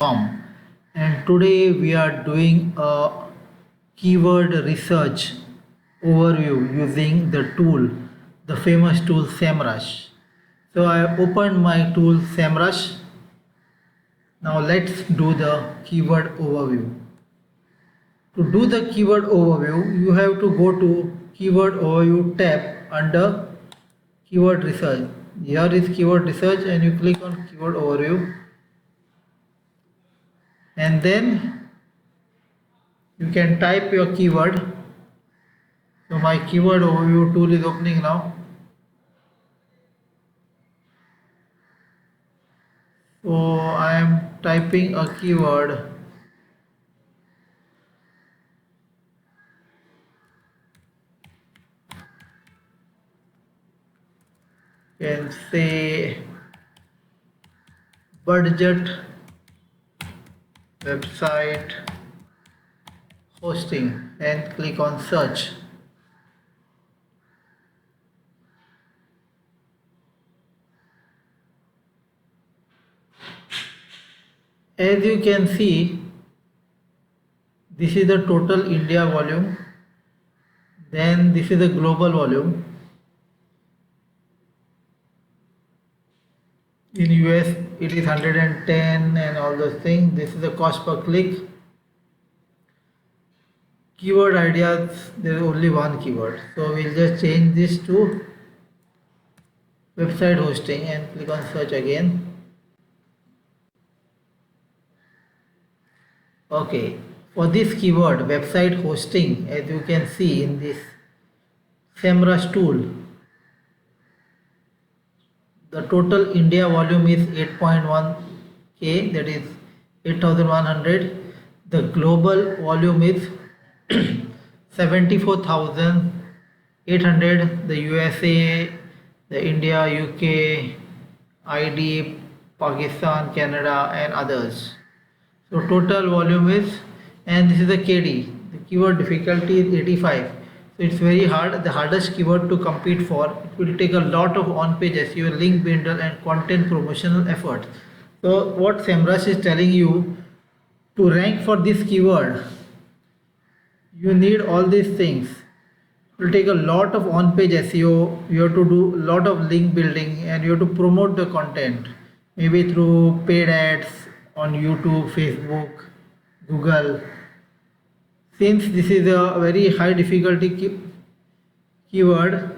And today we are doing a keyword research overview using the tool, the famous tool semrush. So I have opened my tool semrush. Now let's do the keyword overview. To do the keyword overview, you have to go to keyword overview tab under keyword research. Here is keyword research and you click on keyword overview, and then you can type your keyword. So my keyword overview tool is opening now. So I am typing a keyword. You can say budget website hosting and click on search. As you can see, this is the total India volume, then this is the global volume. In US it is 110 and all those things. This is the cost per click. Keyword ideas, there is only one keyword, so we'll just change this to website hosting and click on search again. Okay, for this keyword website hosting, as you can see in this semrush tool, the total India volume is 8.1k, that is 8100. The global volume is 74,800. The USA, the India, UK, ID, Pakistan, Canada and others. So total volume is, and this is the KD, the keyword difficulty is 85. So it's very hard, the hardest keyword to compete for. It will take a lot of on-page SEO, link builder and content promotional efforts. So what semrush is telling you, to rank for this keyword, you need all these things. It will take a lot of on-page SEO, you have to do a lot of link building and you have to promote the content, maybe through paid ads on YouTube, Facebook, Google. Since this is a very high difficulty keyword,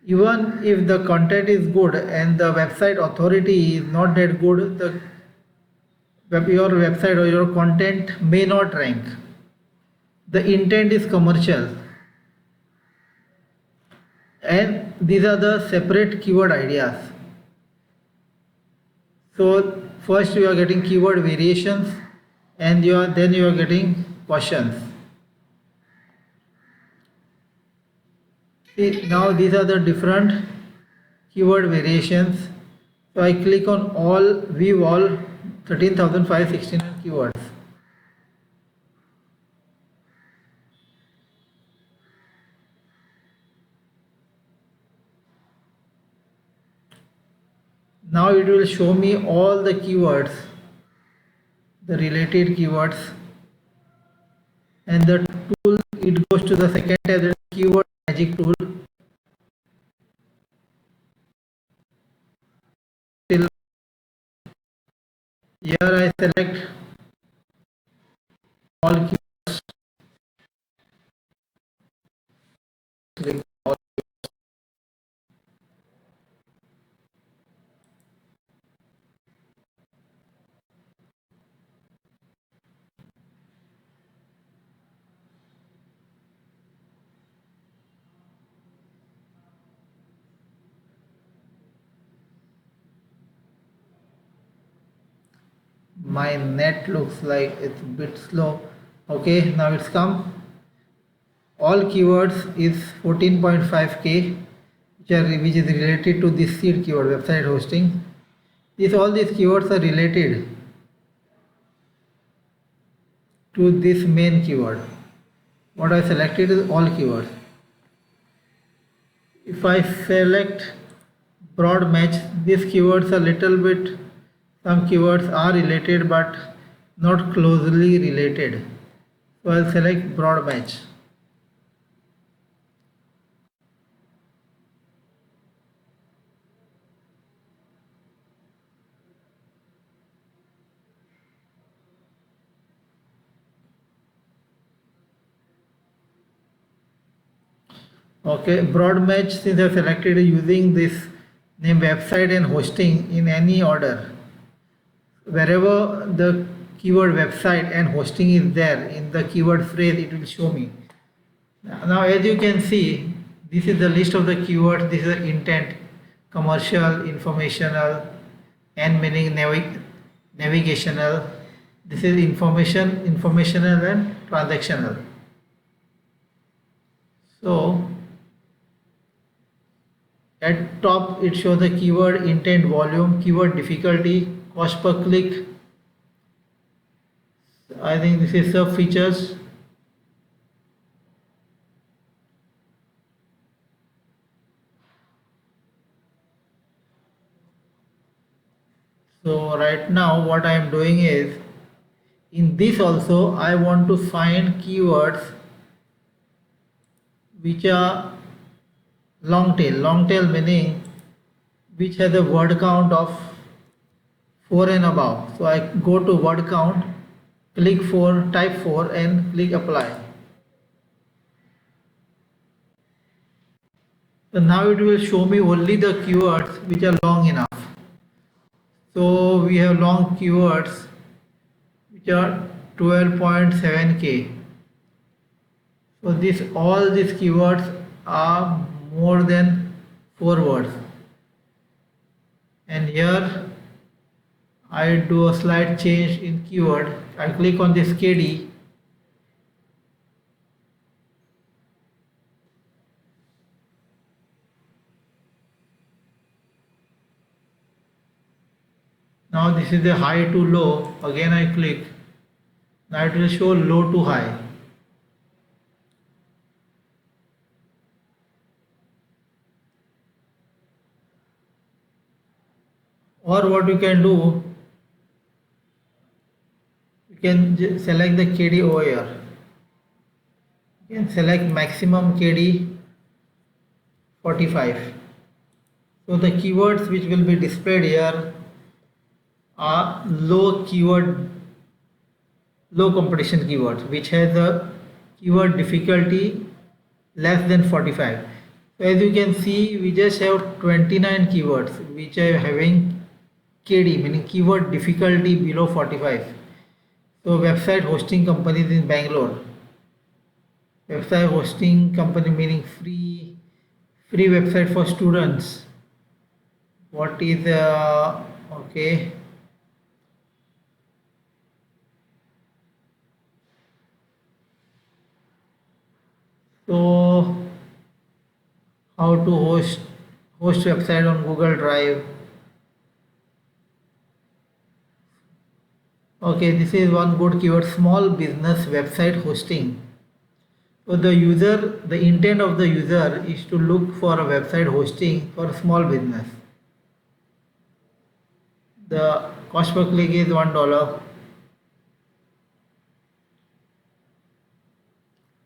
even if the content is good and the website authority is not that good, your website or your content may not rank. The intent is commercial, and these are the separate keyword ideas. So first you are getting keyword variations, and then you are getting questions. See, now these are the different keyword variations. So I click on all, view all 13,569 keywords. Now it will show me all the keywords, the related keywords, and the tool, it goes to the second tab, the keyword magic tool. Till here I select all keywords, click all. My net looks like it's a bit slow. Okay, now it's come. All keywords is 14.5k, which is related to this seed keyword, website hosting. All these keywords are related to this main keyword. What I selected is all keywords. If I select broad match, these keywords are little bit, some keywords are related, but not closely related. So I'll select broad match. Okay, broad match, since I've selected using this name website and hosting in any order. Wherever the keyword website and hosting is there in the keyword phrase, it will show me. Now as you can see, this is the list of the keywords. This is the intent, commercial, informational, and meaning navigational. This is informational and transactional. So at top it shows the keyword intent volume, keyword difficulty, cost per click. I think this is sub features. So right now what I am doing is, in this also I want to find keywords which are long tail meaning which has a word count of 4 and above. So I go to word count, click 4, type 4 and click apply. So now it will show me only the keywords which are long enough. So we have long keywords which are 12.7k. So this all these keywords are more than 4 words. And here I do a slight change in keyword. I click on this KD. Now this is the high to low. Again I click. Now it will show low to high. Or what you can do, you can select the KD over here. You can select maximum KD 45. So the keywords which will be displayed here are low competition keywords which has a keyword difficulty less than 45. So as you can see, we just have 29 keywords which are having KD, meaning keyword difficulty below 45. So website hosting companies in Bangalore. Website hosting company meaning free website for students. What is okay. So how to host website on Google Drive. Okay, this is one good keyword, small business website hosting. So the intent of the user is to look for a website hosting for small business. The cost per click is $1.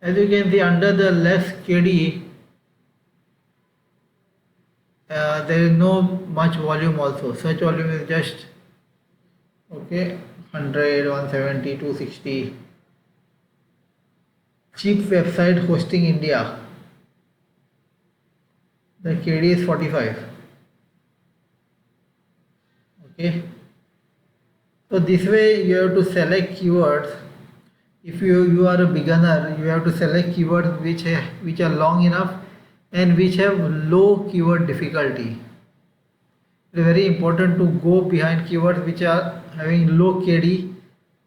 As you can see, under the less KD, there is no much volume also. Search volume is just okay 100, 170, 260. Cheap website hosting India. The KD is 45. Okay. So this way you have to select keywords. If you are a beginner, you have to select keywords which are long enough and which have low keyword difficulty. It is very important to go behind keywords which are having low KD,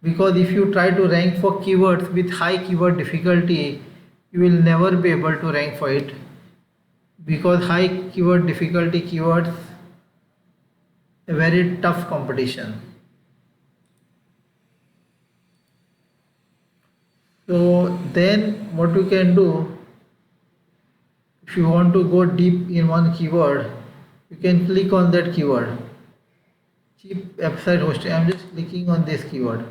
because if you try to rank for keywords with high keyword difficulty, you will never be able to rank for it, because high keyword difficulty keywords a very tough competition. So then what you can do, if you want to go deep in one keyword, you can click on that keyword. Cheap website hosting. I'm just clicking on this keyword.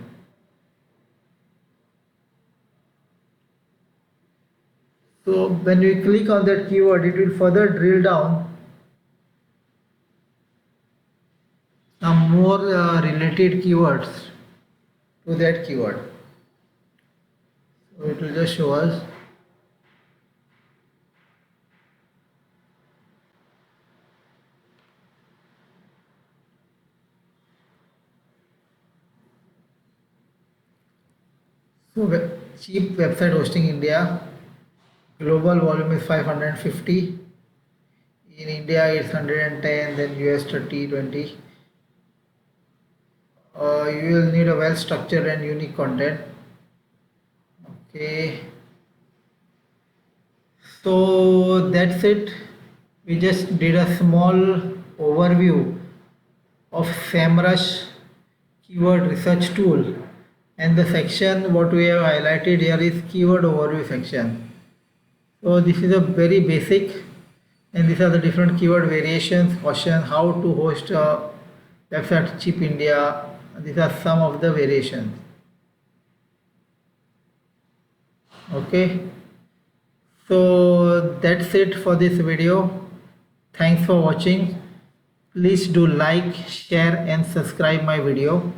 So when we click on that keyword, it will further drill down some more related keywords to that keyword. So it will just show us. So cheap website hosting India, global volume is 550. In India it's 110, then US 30, 20. You will need a well structured and unique content. Okay. So that's it. We just did a small overview of semrush keyword research tool, and the section what we have highlighted here is keyword overview section. So this is a very basic, and these are the different keyword variations, caution, how to host a website cheap India. These are some of the variations. Okay, so that's it for this video. Thanks for watching. Please do like, share and subscribe my video.